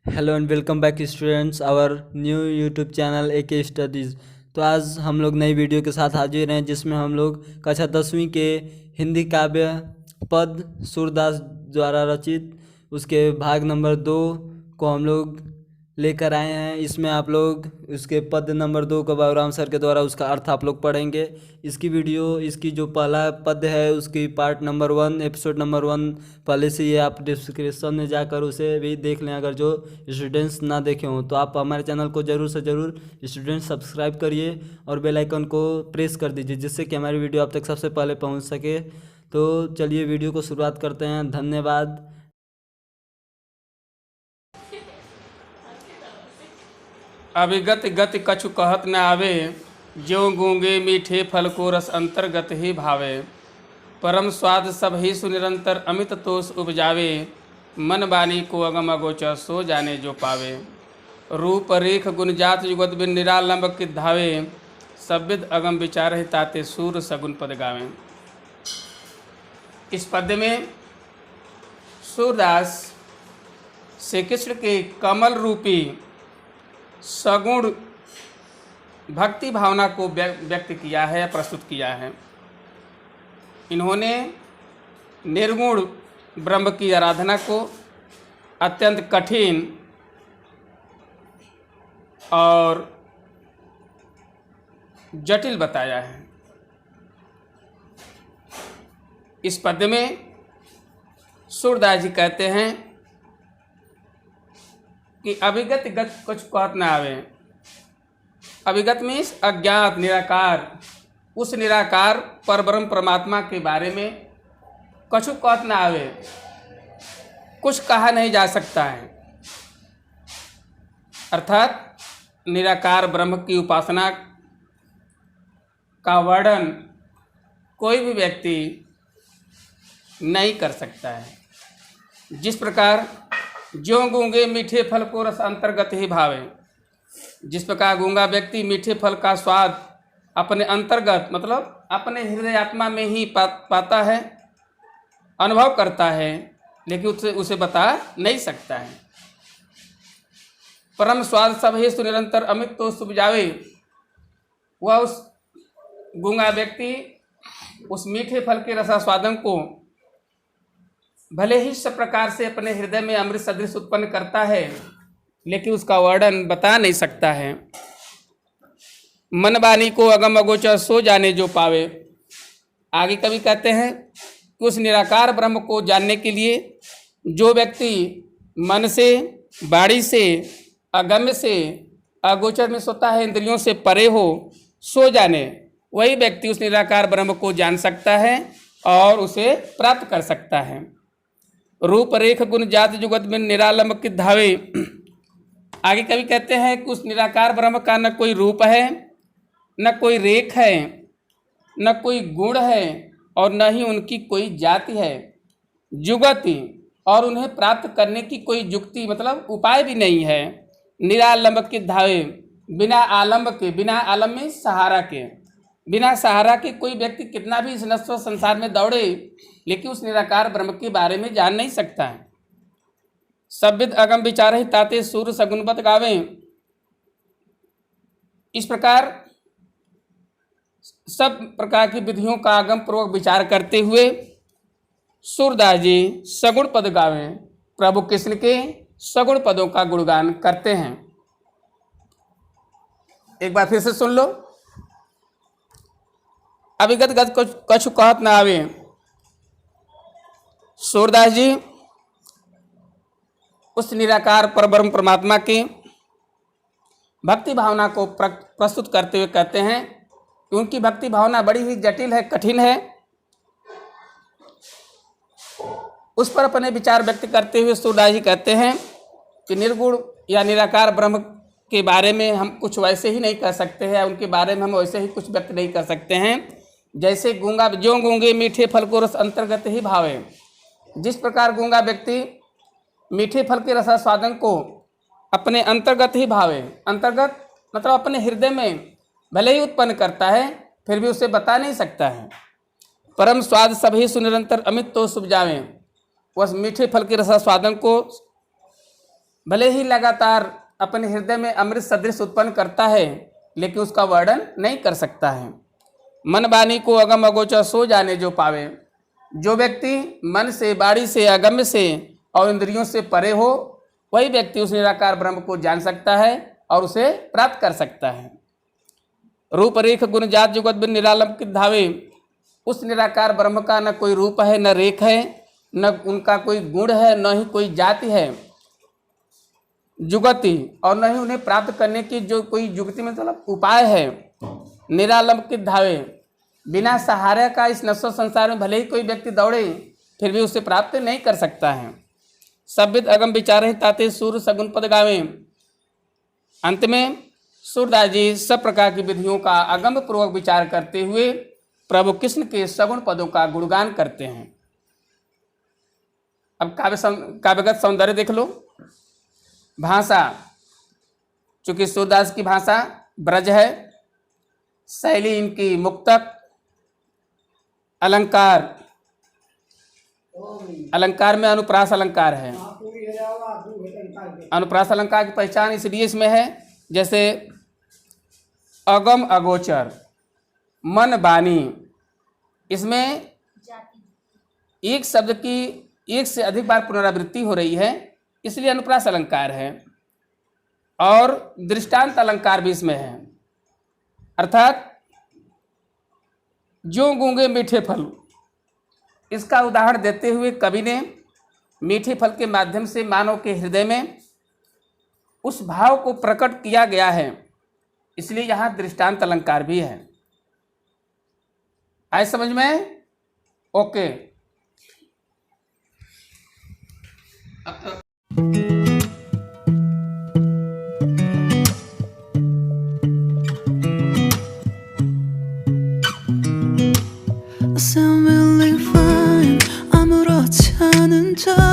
Hello and welcome back students our new YouTube channel AK studies. तो आज हम लोग नई वीडियो के साथ हाजिर हैं जिसमें हम लोग कक्षा 10वीं के हिंदी काव्य पद सूरदास द्वारा रचित उसके भाग नंबर 2 को हम लोग लेकर आए हैं। इसमें आप लोग उसके पद नंबर 2 को बाबूराम सर के द्वारा उसका अर्थ आप लोग पढ़ेंगे। इसकी जो पहला पद है उसकी पार्ट नंबर 1 एपिसोड नंबर 1 पहले से ये आप डिस्क्रिप्शन में जाकर उसे भी देख लें। अगर जो स्टूडेंट्स ना देखे हों तो आप हमारे चैनल को ज़रूर से ज़रूर स्टूडेंट्स सब्सक्राइब करिए और बेल आइकन को प्रेस कर दीजिए जिससे कि हमारी वीडियो आप तक सबसे पहले पहुंच सके। तो चलिए वीडियो को शुरुआत करते हैं। धन्यवाद। अभिगत गति कछु कहत न आवे, ज्यों गूंगे मीठे फल को रस अंतर्गत ही भावे। परम स्वाद सब ही सुनिरंतर अमित तोष उपजावे, मन बानी को अगम अगोचर सो जाने जो पावे। रूप रेख गुण जात युगत बिन निरालंब कि धावे, सब्विद अगम विचार ही ताते सूर सगुन पद गावे। इस पद में सूरदास श्री कृष्ण के कमल रूपी सगुण भक्ति भावना को व्यक्त किया है, प्रस्तुत किया है। इन्होंने निर्गुण ब्रह्म की आराधना को अत्यंत कठिन और जटिल बताया है। इस पद में सूरदास जी कहते हैं कि अभिगत गत कुछ कहत न आवे। अभिगत मीन्स अज्ञात निराकार, उस निराकार परब्रह्म परमात्मा के बारे में कछु कहत न आवे, कुछ कहा नहीं जा सकता है। अर्थात निराकार ब्रह्म की उपासना का वर्णन कोई भी व्यक्ति नहीं कर सकता है। जिस प्रकार ज्यों गूंगे मीठे फल को रस अंतर्गत ही भावे, जिस प्रकार गूंगा व्यक्ति मीठे फल का स्वाद अपने अंतर्गत मतलब अपने हृदय आत्मा में ही पाता है, अनुभव करता है, लेकिन उसे बता नहीं सकता है। परम स्वाद सब ही सुनिरंतर अमित तो उपजावे, वह उस गूंगा व्यक्ति उस मीठे फल के रसास्वादन को भले ही सब प्रकार से अपने हृदय में अमृत सदृश उत्पन्न करता है, लेकिन उसका वर्णन बता नहीं सकता है। मन बानी को अगम अगोचर सो जाने जो पावे। आगे कवि कहते हैं कि उस निराकार ब्रह्म को जानने के लिए जो व्यक्ति मन से, वाणी से, अगम्य से, अगोचर में सोता है, इंद्रियों से परे हो, सो जाने, वही व्यक्ति उस निराकार ब्रह्म को जान सकता है और उसे प्राप्त कर सकता है। रूप रेख गुण जात जुगत में निरालंब कि धावे। आगे कवि कहते हैं कि उस निराकार ब्रह्म का न कोई रूप है, न कोई रेख है, न कोई गुण है और न ही उनकी कोई जाति है। जुगति और उन्हें प्राप्त करने की कोई युक्ति मतलब उपाय भी नहीं है। निरालंब के धावे, बिना आलंब के, बिना आलम में सहारा के, बिना सहारा के कोई व्यक्ति कितना भी इस नश्वर संसार में दौड़े, लेकिन उस निराकार ब्रह्म के बारे में जान नहीं सकता है। सब्विद अगम विचार ही ताते सूर सगुनपत गावे। इस प्रकार सब प्रकार की विधियों का आगम पूर्वक विचार करते हुए सूरदास जी सगुण पद गावे, प्रभु कृष्ण के सगुण पदों का गुणगान करते हैं। एक बार फिर से सुन लो। अभिगत गत कछु कहत न आवे। सूरदास जी उस निराकार परब्रह्म परमात्मा की भक्ति भावना को प्रस्तुत करते हुए कहते हैं कि उनकी भक्ति भावना बड़ी ही जटिल है, कठिन है। उस पर अपने विचार व्यक्त करते हुए सूरदास जी कहते हैं कि निर्गुण या निराकार ब्रह्म के बारे में हम कुछ वैसे ही नहीं कह सकते हैं, उनके बारे में हम वैसे ही कुछ व्यक्त नहीं कर सकते हैं जैसे गूंगा ज्यों गूंगे मीठे फल को रस अंतर्गत ही भावे। जिस प्रकार गूंगा व्यक्ति मीठे फल के रसास्वादन को अपने अंतर्गत ही भावे, अंतर्गत मतलब अपने हृदय में भले ही उत्पन्न करता है फिर भी उसे बता नहीं सकता है। परम स्वाद सभी सुनिरंतर अमित तो उपजावे, वह मीठे फल के रसास्वादन को भले ही लगातार अपने हृदय में अमृत सदृश उत्पन्न करता है, लेकिन उसका वर्णन नहीं कर सकता है। मन वाणी को अगम अगोचर सो जाने जो पावे। जो व्यक्ति मन से, वाणी से, अगम्य से और इंद्रियों से परे हो, वही व्यक्ति उस निराकार ब्रह्म को जान सकता है और उसे प्राप्त कर सकता है। रूप रेख गुण जात जुगत बिन निरालंबित धावे। उस निराकार ब्रह्म का न कोई रूप है, न रेख है, न उनका कोई गुण है, न ही कोई जाति है जुगति, और न ही उन्हें प्राप्त करने की जो कोई जुगति में मतलब उपाय है। निरालंबित धावे, बिना सहारे का इस नश्वर संसार में भले ही कोई व्यक्ति दौड़े, फिर भी उसे प्राप्त नहीं कर सकता है। सभ्यत अगम विचार ताते सूर्य सगुन पद गावे। अंत में सूरदास जी सब प्रकार की विधियों का अगम पूर्वक विचार करते हुए प्रभु कृष्ण के सगुण पदों का गुणगान करते हैं। अब काव्यगत सौंदर्य देख लो। भाषा, चूंकि सूरदास की भाषा ब्रज है, शैली इनकी मुक्तक, अलंकार, अलंकार में अनुप्रास अलंकार है। अनुप्रास अलंकार की पहचान इसलिए इसमें है, जैसे अगम अगोचर, मन वाणी, इसमें एक शब्द की एक से अधिक बार पुनरावृत्ति हो रही है, इसलिए अनुप्रास अलंकार है। और दृष्टांत अलंकार भी इसमें है, अर्थात जो गूंगे मीठे फल, इसका उदाहरण देते हुए कवि ने मीठे फल के माध्यम से मानव के हृदय में उस भाव को प्रकट किया गया है, इसलिए यहाँ दृष्टांत अलंकार भी है। आए समझ में? Okay. I sound really fine. 아무렇지 않은 척